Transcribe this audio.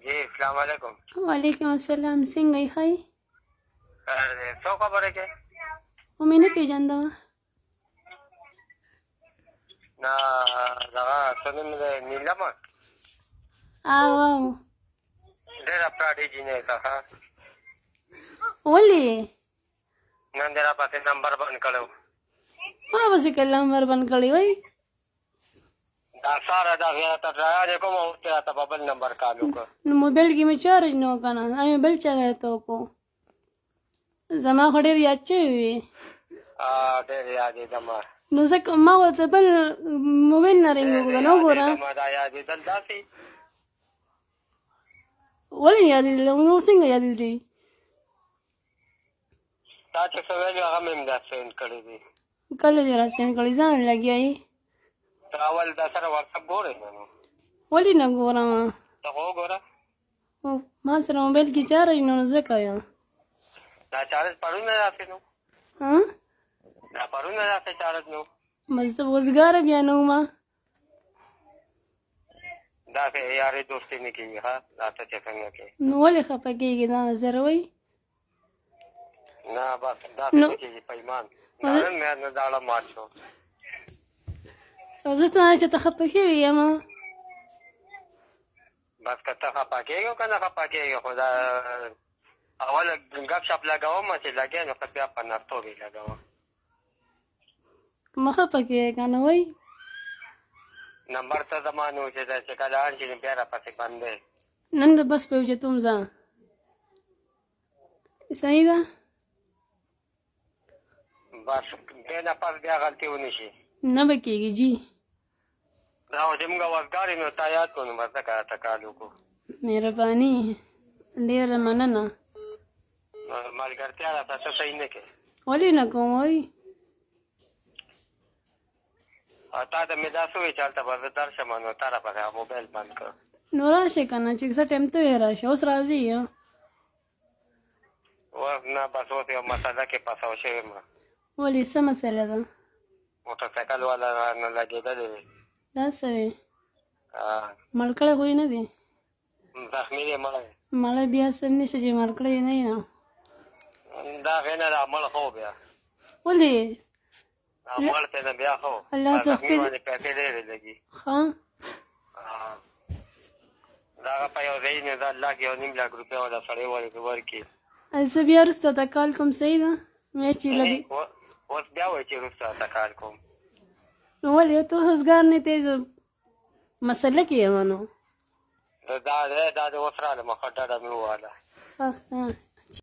जी अस्सलाम वालेकुम। वालेकुम अस्सलाम څنګه یې ښه یې؟ څو خبره کې خو مې نه پېژندم. نه دغه څه نوم دی نیلمه او ډېره پراډي جینۍ ده ښه. ولې نن دې راپسې نمبر بند کړی و. ما پسې کله نمبر بند کړی وای؟ دا ساره دا غیرته ډرایانې کوم اوس دې راته په بل نمبر کال وکړ. نو موبایل کې مې چارج نه و که نه، مې بل چا راته وکړو. زما خو ډېر یاد شوی وي. ډېر یادېدمه. نو ځکه ما ورته بل موبایل نه رنګ وکړه نو وګوره. دا یادېدل داسې ولې یادېدل؟ نو څنګه یادېدلی؟ تا چې څه ویلي هغه مې همدا سینډ کړي دي. کله دې را سینډ کړي؟ ځان لګیا یې؟ ته اول دا سره وټساپ ګورې نه نو ولې نه ګورم؟ ته خو وګوره. ما سره موبایل کې چارج نه و ځکه یم. دا چارج پرون نه راسې نو دا پرون نه راسې چارج نو بس ته وزګاره بیا نه ومه. داسې یارې دوستي نه کېږي ښه دا ته چې څنګه کوې. نو ولې خفه کېږي دا نظر وایي؟ نه بس داسې نه کېږي په ایمان. دا نن مې نه داړه مات شو. زه ته چې ته خفه شوې یم. بس که ته خفه کېږې او که نه خفه کېږې خو دا اول ګپ شپ لګوم چې لګې نو که بیا په نرتوب یې لګوم. مه خفه کېږې که نه وایي. نمبر ته زما نو چې کله اړ شي نو بیا راپسې بند دی. نن د بس په اوچتوم ځه. صحیح ده؟ بس بیا نه پس بیا غلطي ونه شي. نه به کېږي جي. دا خو چې موږ وزګار یو نو تا یاد کړو نو بس ځکه راته کال وکړو. مهرباني ډېره مننه. ملګرتیا راته څه صحیح نه کوې. ولې نه کوم وایي؟ او تا ته مې دا څه وویل چې هلته به زه درشم نو تا راپسې موبایل بند کړ. نو راشئ که نه چې څه ټایم ته وې راشه. اوس راځي اوس نه بس اوس یو مسله کې پسو شوې یم. ولې څه مسله ده؟ موټرسایکل والا رانه لګېدلی دی. دا څه وې؟ مړ کړی خو یې نه دی؟ زخمي دی مړی. مړی بیا څه نشته چې مړ کړی یې نه یې. دا هغې نه دا مړ خو بیا ولې؟ مړ پې نه بیا خو زخمي باندې پیسې ډېرې لګي. ښه د هغه په یو ځای نه دا 1.5 لک روپۍ به دا سړی ورکړي. زه بیا وروسته ته کال کوم. صحیح ده؟ میاشتې لګي اوس بیا وایي چې وروسته ته کال کوم. نو ولې ته روزګار نه دی؟ زه مسله کې یم نو. دا د اوس رالم ښه ډډه مې وواله.